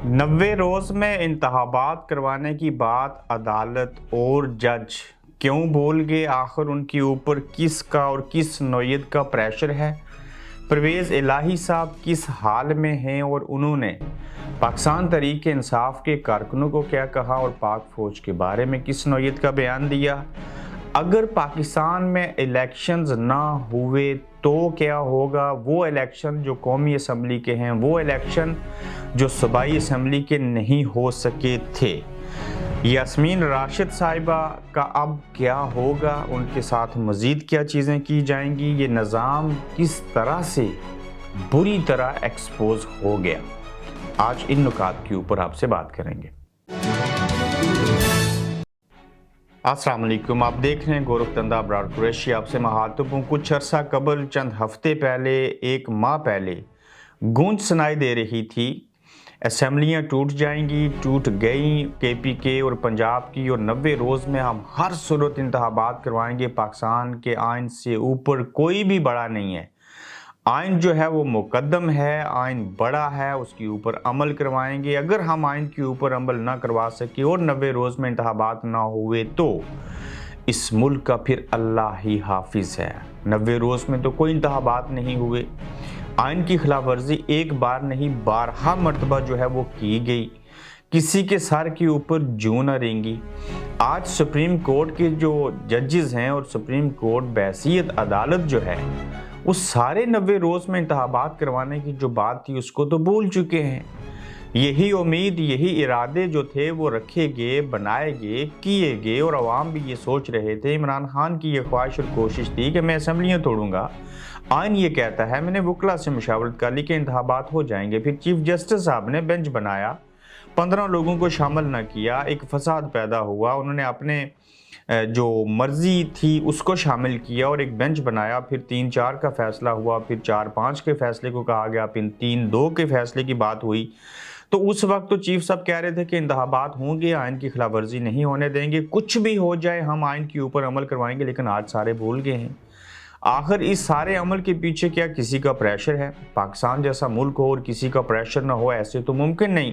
90 रोज में इंतखाबात करवाने की बात अदालत और जज क्यों भूल गए? आखिर उनके ऊपर किसका और किस नौयत का प्रेशर है? परवेज़ इलाही साहब किस हाल में हैं और उन्होंने पाकिस्तान तहरीक इंसाफ के कारकुनों को क्या कहा और पाक फौज के बारे में किस नौयत का बयान दिया? अगर पाकिस्तान में इलेक्शंस ना हुए तो क्या होगा? वो इलेक्शन जो कौमी असम्बली के हैं, वो इलेक्शन जो सूबाई असम्बली के नहीं हो सके थे। यास्मीन राशिद साहिबा का अब क्या होगा? उनके साथ मज़ीद क्या चीज़ें की जाएंगी? ये निज़ाम किस तरह से बुरी तरह एक्सपोज हो गया? आज इन नुकात के ऊपर आपसे बात करेंगे। अस्सलाम वालेकुम, आप देख रहे हैं गौरव तंदा अबरार कुरैशी। आपसे मुखातिब हूँ। कुछ अरसा कबल, चंद हफ्ते पहले, एक माह पहले गूंज सुनाई दे रही थी, असम्बलियाँ टूट जाएंगी, टूट गई KPK और पंजाब की, और 90 रोज़ में हम हर सूरत इंतखाबात करवाएंगे। पाकिस्तान के आइन से ऊपर कोई भी बड़ा नहीं है। आइन जो है वो मुकद्दम है, आइन बड़ा है, उसके ऊपर अमल करवाएंगे। अगर हम आइन के ऊपर अमल ना करवा सके और 90 रोज़ में इंतखाबात ना हुए तो इस मुल्क का फिर अल्लाह ही हाफिज है। 90 रोज़ में तो कोई इंतखाबात नहीं हुए। आइन की खिलाफ वर्जी एक बार नहीं, बारहा मरतबा जो है वो की गई। किसी के सर के ऊपर जूं न रेंगी। आज सुप्रीम कोर्ट के जो जजेस हैं और सुप्रीम कोर्ट बहसीयत अदालत जो है, वो सारे 90 रोज़ में इंतखाबात करवाने की जो बात थी उसको तो भूल चुके हैं। यही उम्मीद, यही इरादे जो थे वो रखे गए, बनाए गए, किए गए, और अवाम भी ये सोच रहे थे। इमरान खान की ये ख्वाहिश और कोशिश थी कि मैं असम्बलियाँ तोड़ूंगा। आइन ये कहता है, मैंने वकला से मशावरत कर ली कि इंतखाबात हो जाएंगे। फिर चीफ जस्टिस साहब ने बेंच बनाया, 15 लोगों को शामिल न किया, एक फसाद पैदा हुआ। उन्होंने अपने जो मर्जी थी उसको शामिल किया और एक बेंच बनाया। फिर 3-4 का फैसला हुआ, फिर 4-5 के फैसले को कहा गया, फिर 3-2 के फैसले की बात हुई। तो उस वक्त तो चीफ साहब कह रहे थे कि इंतखाबात होंगे, आइन की खिलाफ वर्जी नहीं होने देंगे, कुछ भी हो जाए हम आइन के ऊपर अमल करवाएंगे। लेकिन आज सारे भूल गए हैं। आखिर इस सारे अमल के पीछे क्या किसी का प्रेशर है? पाकिस्तान जैसा मुल्क हो और किसी का प्रेशर ना हो, ऐसे तो मुमकिन नहीं।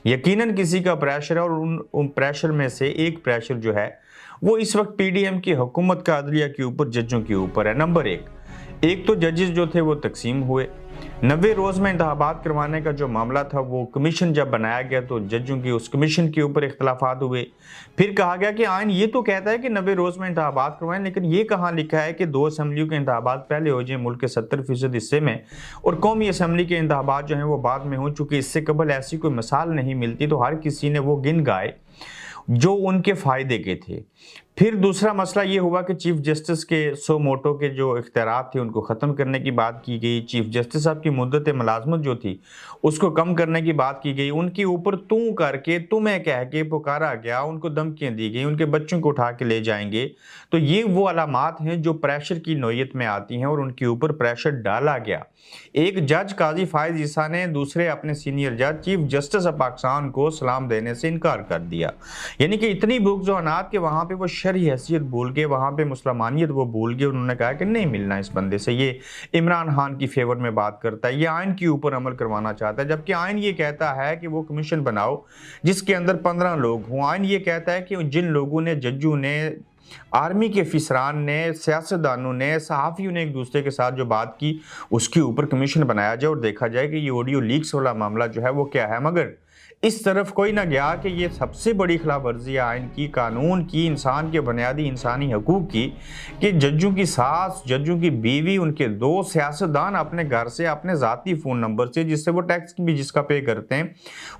यकीनन किसी का प्रेशर है, और उन प्रेशर में से एक प्रेशर जो है वो इस वक्त PDM की हुकूमत का अदलिया के ऊपर, जजों के ऊपर है। नंबर एक तो जजेस जो थे वो तकसीम हुए। 90 रोज़ में इंतखाबात करवाने का जो मामला था, वो कमीशन जब बनाया गया तो जजों की उस कमीशन के ऊपर इख्तलाफात हुए। फिर कहा गया कि आइन ये तो कहता है कि 90 रोज़ में इंतखाबात करवाएं, लेकिन ये कहाँ लिखा है कि 2 असम्बलियों के इंतखाबात पहले हो जाए मुल्क के 70% हिस्से में, और कौमी असम्बली के इंतखाबात जो हैं वो बाद में हो चुके। इससे कबल ऐसी कोई मिसाल नहीं मिलती। तो हर किसी ने वो गिन गाए जो उनके फ़ायदे के थे। फिर दूसरा मसला ये हुआ कि चीफ जस्टिस के सो मोटो के जो इख्तियारात थे उनको ख़त्म करने की बात की गई। चीफ जस्टिस साहब की मुद्दत मुलाजमत जो थी उसको कम करने की बात की गई। उनके ऊपर तू करके, तुम्हें कह के पुकारा गया, उनको धमकियाँ दी गई, उनके बच्चों को उठा के ले जाएंगे। तो ये वो अलामात हैं जो प्रेशर की नौयत में आती हैं, और उनके ऊपर प्रेशर डाला गया। एक जज काजी फायज ईसा ने दूसरे अपने सीनियर जज चीफ जस्टिस ऑफ पाकिस्तान को सलाम देने से इनकार कर दिया। यानी कि इतनी बुग़्ज़-ओ-अनात के वहाँ पे वो शरई हैसियत भूल गए, वहाँ पे मुसलमानियत वो भूल गए। उन्होंने कहा कि नहीं मिलना इस बंदे से, ये इमरान खान की फेवर में बात करता है, ये आइन के ऊपर अमल करवाना चाहता है। जबकि आइन ये कहता है कि वो कमीशन बनाओ जिसके अंदर 15 लोग हों। आइन ये कहता है कि जिन लोगों ने, जजों ने, आर्मी के अफसरान ने, सियासतदानों ने, सहाफ़ियों ने एक दूसरे के साथ जो बात की उसके ऊपर कमीशन बनाया जाए और देखा जाए कि ये ऑडियो लीक्स वाला मामला जो है वो क्या है। मगर इस तरफ कोई ना गया कि ये सबसे बड़ी खिलाफ वर्जी है आइन की, कानून की, इंसान के बुनियादी इंसानी हकूक़ की, कि जजों की सास, जजों की बीवी, उनके 2 सियासतदान अपने घर से, अपने ज़ाती फ़ोन नंबर से, जिससे वो टैक्स भी जिसका पे करते हैं,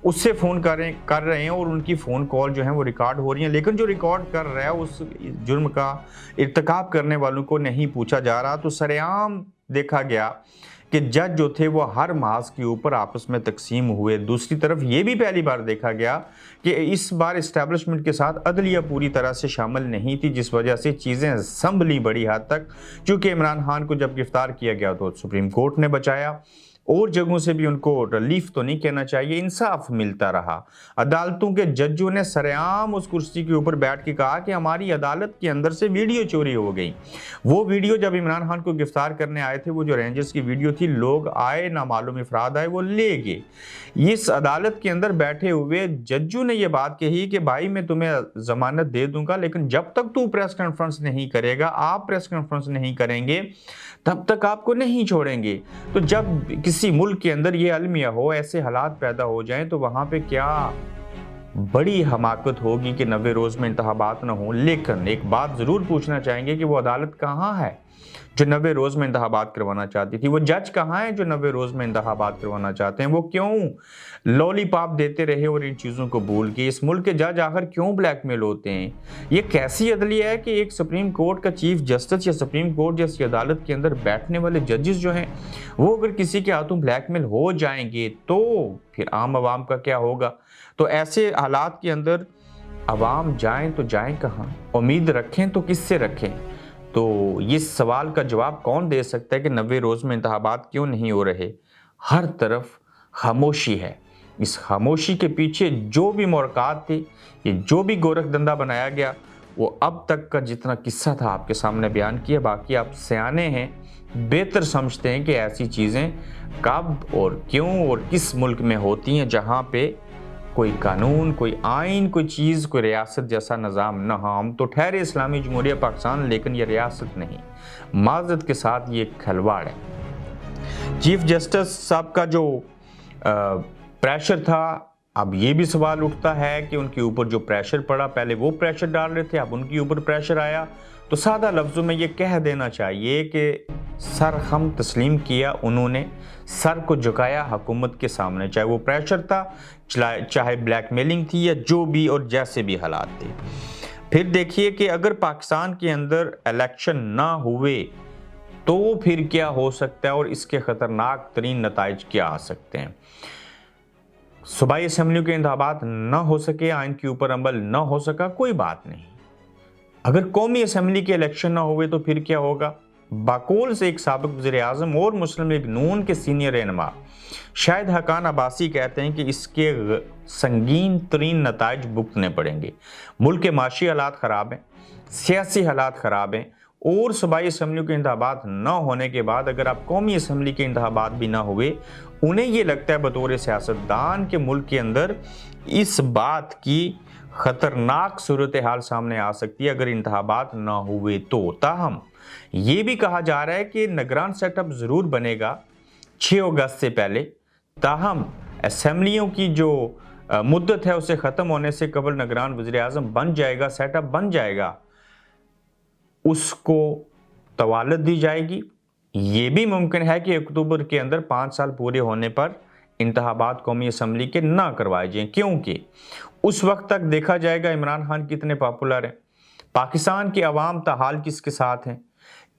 उससे फ़ोन कर रहे हैं, और उनकी फ़ोन कॉल जो है वो रिकॉर्ड हो रही हैं। लेकिन जो रिकॉर्ड कर रहा है उस जुर्म का इर्तिकाब करने वालों को नहीं पूछा जा रहा। तो सरेआम देखा गया कि जज जो थे वो हर मास के ऊपर आपस में तकसीम हुए। दूसरी तरफ ये भी पहली बार देखा गया कि इस बार इस्टेब्लिशमेंट के साथ अदलिया पूरी तरह से शामिल नहीं थी, जिस वजह से चीज़ें संभली बड़ी हद तक। चूँकि इमरान खान को जब गिरफ्तार किया गया तो सुप्रीम कोर्ट ने बचाया, और जगहों से भी उनको रिलीफ तो नहीं कहना चाहिए, इंसाफ मिलता रहा। अदालतों के जजों ने सरेआम उस कुर्सी के ऊपर बैठ के कहा कि हमारी अदालत के अंदर से वीडियो चोरी हो गई। वो वीडियो जब इमरान खान को गिरफ्तार करने आए थे, वो जो रेंजर्स की वीडियो थी, लोग आए, नामालूम अफराद आए, वो ले गए। इस अदालत के अंदर बैठे हुए जजों ने ये बात कही कि भाई मैं तुम्हें जमानत दे दूंगा, लेकिन जब तक तू प्रेस कॉन्फ्रेंस नहीं करेगा, आप प्रेस कॉन्फ्रेंस नहीं करेंगे, तब तक आपको नहीं छोड़ेंगे। तो जब किसी मुल्क के अंदर ये अलमिया हो, ऐसे हालात पैदा हो जाएं, तो वहां पे क्या बड़ी हमाकत होगी कि 90 रोज में इंतखाबात ना हो। लेकिन एक बात जरूर पूछना चाहेंगे कि वो अदालत कहाँ है जो 90 रोज में इंतखाबात करवाना चाहती थी? वो जज कहाँ है जो 90 रोज में इंतखाबात करवाना चाहते हैं? वो क्यों लॉलीपॉप देते रहे और इन चीज़ों को भूल के? इस मुल्क के जज आखिर क्यों ब्लैकमेल होते हैं? ये कैसी अदलिया है कि एक सुप्रीम कोर्ट का चीफ जस्टिस या सुप्रीम कोर्ट जैसी अदालत के अंदर बैठने वाले जजेस जो हैं, वो अगर किसी के हाथों ब्लैकमेल हो जाएंगे तो फिर आम आवाम का क्या होगा? तो ऐसे हालात के अंदर अवाम जाएं तो जाएं कहाँ, उम्मीद रखें तो किससे रखें? तो ये सवाल का जवाब कौन दे सकता है कि 90 रोज़ में इंतखाबात क्यों नहीं हो रहे? हर तरफ खामोशी है। इस खामोशी के पीछे जो भी मुराकात थे, ये जो भी गोरखधंधा बनाया गया, वो अब तक का जितना किस्सा था आपके सामने बयान किया। बाकी आप सियाने हैं, बेहतर समझते हैं कि ऐसी चीज़ें कब और क्यों और किस मुल्क में होती हैं जहाँ पे कोई कानून, कोई आइन, कोई चीज़, कोई रियासत जैसा निज़ाम न हो। हम तो ठहरे इस्लामी जमहूरिया पाकिस्तान, लेकिन ये रियासत नहीं। माज़रत के साथ ये खिलवाड़ है। चीफ जस्टिस साहब का जो प्रेशर था, अब ये भी सवाल उठता है कि उनके ऊपर जो प्रेशर पड़ा, पहले वो प्रेशर डाल रहे थे, अब उनके ऊपर प्रेशर आया। तो सादा लफ्ज़ों में ये कह देना चाहिए कि सर हम तस्लीम किया, उन्होंने सर को झुकाया हुकूमत के सामने, चाहे वो प्रेशर था, चाहे ब्लैकमेलिंग थी, या जो भी और जैसे भी हालात थे। फिर देखिए कि अगर पाकिस्तान के अंदर इलेक्शन ना हुए तो फिर क्या हो सकता है और इसके ख़तरनाक तरीन नताइज क्या आ सकते हैं। सूबाई असम्बलियों के इंतखाबात ना हो सके, आइन के ऊपर अमल ना हो सका, कोई बात नहीं। अगर कौमी असम्बली के इलेक्शन ना हुए तो फिर क्या होगा? बाकौल से एक साबिक वज़ीर-ए-आज़म और मुस्लिम लीग नून के सीनियर रहनुमा शाहिद हकान अब्बासी कहते हैं कि इसके संगीन तरीन नताइज भुगतने पड़ेंगे। मुल्क के माशी हालात ख़राब हैं, सियासी हालात ख़राब हैं, और सूबाई असम्बलियों के इंतखाबात न होने के बाद अगर आप कौमी असम्बली के इंतखाबात भी ना हुए, उन्हें ये लगता है बतौर सियासतदान के मुल्क के अंदर इस बात की ख़तरनाक सूरत हाल सामने आ सकती है अगर इंतखाबात ना हुए तो। ताहम ये भी कहा जा रहा है कि निगरान सेटअप ज़रूर बनेगा 6 अगस्त से पहले। ताहम असम्बलियों की जो मुद्दत है उसे ख़त्म होने से कबल निगरान वज़ीर-ए-आज़म बन जाएगा, सेटअप बन जाएगा, उसको तवालत दी जाएगी। ये भी मुमकिन है कि अक्टूबर के अंदर 5 साल पूरे होने पर इंतखाबात कौमी असम्बली के ना करवाए जाएं, क्योंकि उस वक्त तक देखा जाएगा इमरान खान कितने पॉपुलर हैं, पाकिस्तान की आवाम ताहाल किसके साथ हैं।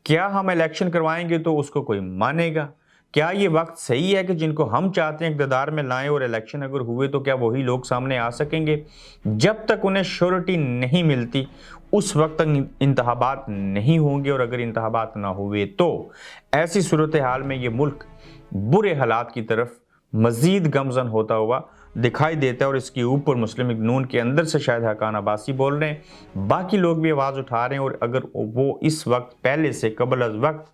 क्या हम इलेक्शन करवाएंगे तो उसको कोई मानेगा? क्या ये वक्त सही है कि जिनको हम चाहते हैं इक़्तिदार में लाएं और इलेक्शन अगर हुए तो क्या वही लोग सामने आ सकेंगे? जब तक उन्हें श्योरिटी नहीं मिलती उस वक्त तक इंतखाबात नहीं होंगे, और अगर इंतखाबात ना हुए तो ऐसी सूरत हाल में ये मुल्क बुरे हालात की तरफ मज़ीद गमज़न होता हुआ दिखाई देता है। और इसके ऊपर मुस्लिम लीग नून के अंदर से शायद हकान अब्बासी बोल रहे हैं, बाकी लोग भी आवाज़ उठा रहे हैं, और अगर वो इस वक्त पहले से कबल अज़ वक्त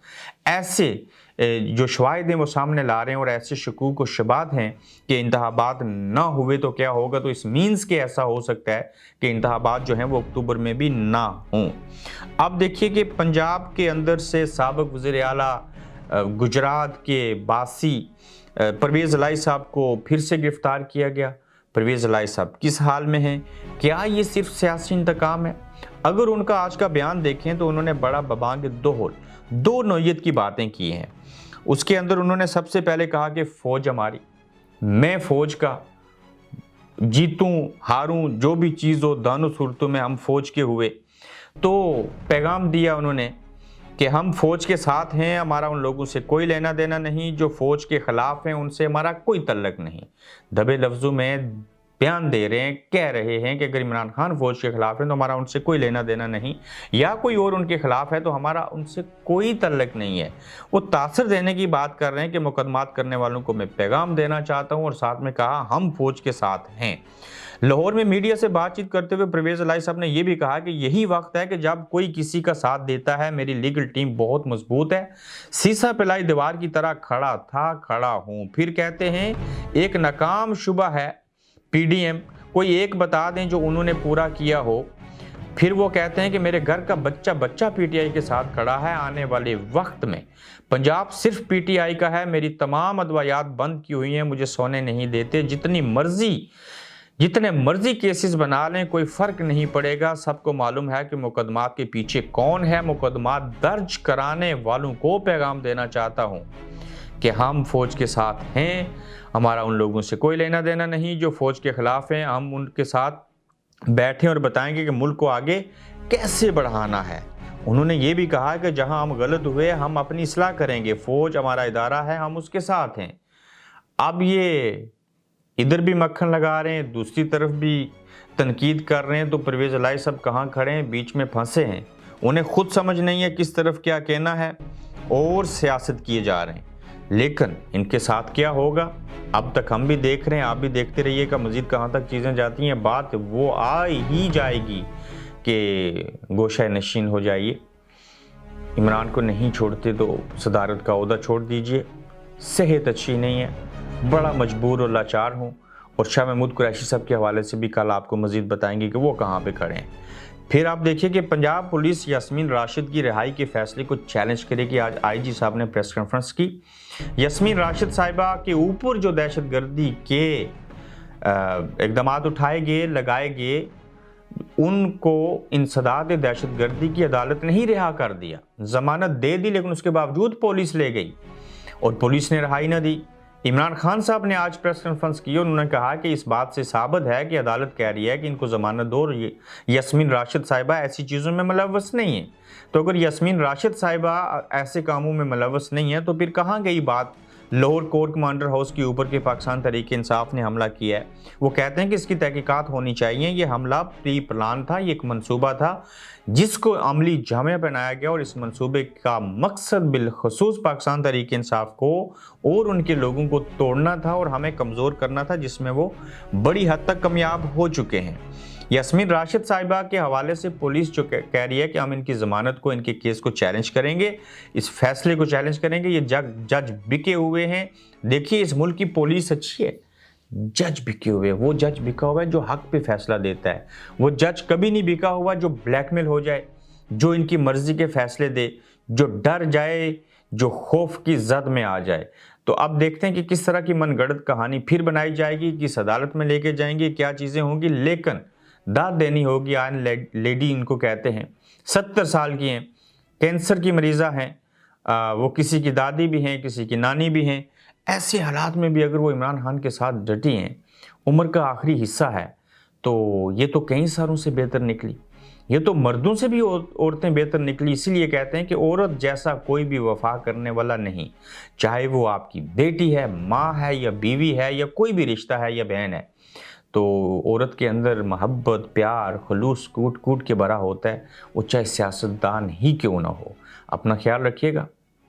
ऐसे जो शवाहिद हैं वो सामने ला रहे हैं और ऐसे शकूक और शबात हैं कि इंतखाबात ना हुए तो क्या होगा, तो इस मीन्स के ऐसा हो सकता है कि इंतखाबात जो हैं वो अक्टूबर में भी ना हों। अब देखिए कि पंजाब के अंदर से साबिक वज़ीर आला गुजरात के बासी परवेज़ इलाही साहब को फिर से गिरफ्तार किया गया। परवेज़ इलाही साहब किस हाल में हैं? क्या ये सिर्फ सियासी इंतकाम है? अगर उनका आज का बयान देखें तो उन्होंने बड़ा बबांग दो नौयत की बातें की हैं। उसके अंदर उन्होंने सबसे पहले कहा कि फ़ौज हमारी, मैं फ़ौज का, जीतूं हारूं जो भी चीज़ हो, दानों सूरतों में हम फ़ौज के हुए। तो पैगाम दिया उन्होंने कि हम फ़ौज के साथ हैं, हमारा उन लोगों से कोई लेना देना नहीं, जो फ़ौज के ख़िलाफ़ हैं उनसे हमारा कोई तल्लक नहीं। दबे लफ्ज़ों में बयान दे रहे हैं, कह रहे हैं कि अगर इमरान खान फौज के खिलाफ है तो हमारा उनसे कोई लेना देना नहीं, या कोई और उनके खिलाफ है तो हमारा उनसे कोई तल्लक नहीं है। वो तासर देने की बात कर रहे हैं कि मुकदमात करने वालों को मैं पैगाम देना चाहता हूं, और साथ में कहा हम फौज के साथ हैं। लाहौर में मीडिया से बातचीत करते हुए परवेज इलाही साहब ने यह भी कहा कि यही वक्त है कि जब कोई किसी का साथ देता है। मेरी लीगल टीम बहुत मजबूत है, सीसा पिलाई दीवार की तरह खड़ा था, खड़ा हूं। फिर कहते हैं एक नाकाम शुबा है पीडीएम, कोई एक बता दें जो उन्होंने पूरा किया हो। फिर वो कहते हैं कि मेरे घर का बच्चा बच्चा पीटीआई के साथ खड़ा है। आने वाले वक्त में पंजाब सिर्फ पीटीआई का है। मेरी तमाम अदवायात बंद की हुई हैं, मुझे सोने नहीं देते। जितने मर्जी केसेस बना लें, कोई फर्क नहीं पड़ेगा। सबको मालूम है कि मुकदमात के पीछे कौन है। मुकदमात दर्ज कराने वालों को पैगाम देना चाहता हूं कि हम फौज के साथ हैं, हमारा उन लोगों से कोई लेना देना नहीं जो फौज के खिलाफ हैं। हम उनके साथ बैठें और बताएंगे कि मुल्क को आगे कैसे बढ़ाना है। उन्होंने ये भी कहा कि जहां हम गलत हुए हम अपनी इस्लाह करेंगे, फौज हमारा इदारा है, हम उसके साथ हैं। अब ये इधर भी मक्खन लगा रहे हैं, दूसरी तरफ भी तनकीद कर रहे हैं, तो परवेज इलाही साहब कहाँ खड़े हैं, बीच में फंसे हैं। उन्हें खुद समझ नहीं है किस तरफ क्या कहना है, और सियासत किए जा रहे हैं। लेकिन इनके साथ क्या होगा अब तक हम भी देख रहे हैं, आप भी देखते रहिएगा मजीद कहाँ तक चीज़ें जाती हैं। बात वो आ ही जाएगी कि गोशा नशीन हो जाइए, इमरान को नहीं छोड़ते तो सदारत का ओहदा छोड़ दीजिए, सेहत अच्छी नहीं है, बड़ा मजबूर और लाचार हूँ। और शाह महमूद कुरैशी साहब के हवाले से भी कल आपको मजीद बताएंगे कि वो कहाँ पे खड़े हैं। फिर आप देखिए कि पंजाब पुलिस यास्मीन राशिद की रिहाई के फैसले को चैलेंज करेगी। आज आईजी साहब ने प्रेस कॉन्फ्रेंस की। यास्मीन राशिद साहिबा के ऊपर जो दहशतगर्दी के इकदाम उठाए गए, लगाए गए, उनको इंसदाद दहशतगर्दी की अदालत ने ही रिहा कर दिया, जमानत दे दी, लेकिन उसके बावजूद पुलिस ले गई और पुलिस ने रिहाई न दी। इमरान खान साहब ने आज प्रेस कॉन्फ्रेंस की, उन्होंने कहा कि इस बात से साबित है कि अदालत कह रही है कि इनको जमानत दो और यास्मीन राशिद साहिबा ऐसी चीज़ों में मुलव्वस नहीं है। तो अगर यास्मीन राशिद साहिबा ऐसे कामों में मुलव्वस नहीं है तो फिर कहाँ गई बात लाहौर कोर कमांडर हाउस के ऊपर के पाकिस्तान तहरीक इंसाफ ने हमला किया है। वो कहते हैं कि इसकी तहकीकात होनी चाहिए। ये हमला प्री प्लान था, ये एक मंसूबा था जिसको अमली जामे बनाया गया, और इस मंसूबे का मकसद बिलखसूस पाकिस्तान तहरीक इंसाफ को और उनके लोगों को तोड़ना था और हमें कमज़ोर करना था, जिसमें वो बड़ी हद तक कामयाब हो चुके हैं। यास्मीन राशिद साहिबा के हवाले से पुलिस जो कह रही है कि हम इनकी ज़मानत को, इनके केस को चैलेंज करेंगे, इस फैसले को चैलेंज करेंगे। ये जज बिके हुए हैं। देखिए इस मुल्क की पुलिस अच्छी है, जज बिके हुए, वो जज बिका हुआ है जो हक पे फैसला देता है। वो जज कभी नहीं बिका हुआ जो ब्लैकमेल हो जाए, जो इनकी मर्जी के फैसले दे, जो डर जाए, जो खौफ की जद में आ जाए। तो अब देखते हैं कि किस तरह की मनगढ़ंत कहानी फिर बनाई जाएगी, किस अदालत में लेके जाएंगे, क्या चीज़ें होंगी। लेकिन दाद देनी होगी। आयन लेडी इनको कहते हैं, 70 साल की हैं, कैंसर की मरीज़ा हैं, वो किसी की दादी भी हैं, किसी की नानी भी हैं। ऐसे हालात में भी अगर वो इमरान खान के साथ डटी हैं, उम्र का आखिरी हिस्सा है, तो ये तो कई सारों से बेहतर निकली। ये तो मर्दों से भी औरतें बेहतर निकली। इसीलिए कहते हैं कि औरत जैसा कोई भी वफा करने वाला नहीं, चाहे वो आपकी बेटी है, माँ है, या बीवी है, या कोई भी रिश्ता है, या बहन है। तो औरत के अंदर मोहब्बत, प्यार, खुलूस कूट कूट के भरा होता है, वो चाहे सियासतदान ही क्यों ना हो। अपना ख्याल रखिएगा,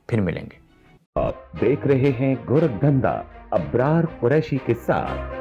फिर मिलेंगे। आप देख रहे हैं गोरखधंधा अब्रार कुरैशी के साथ।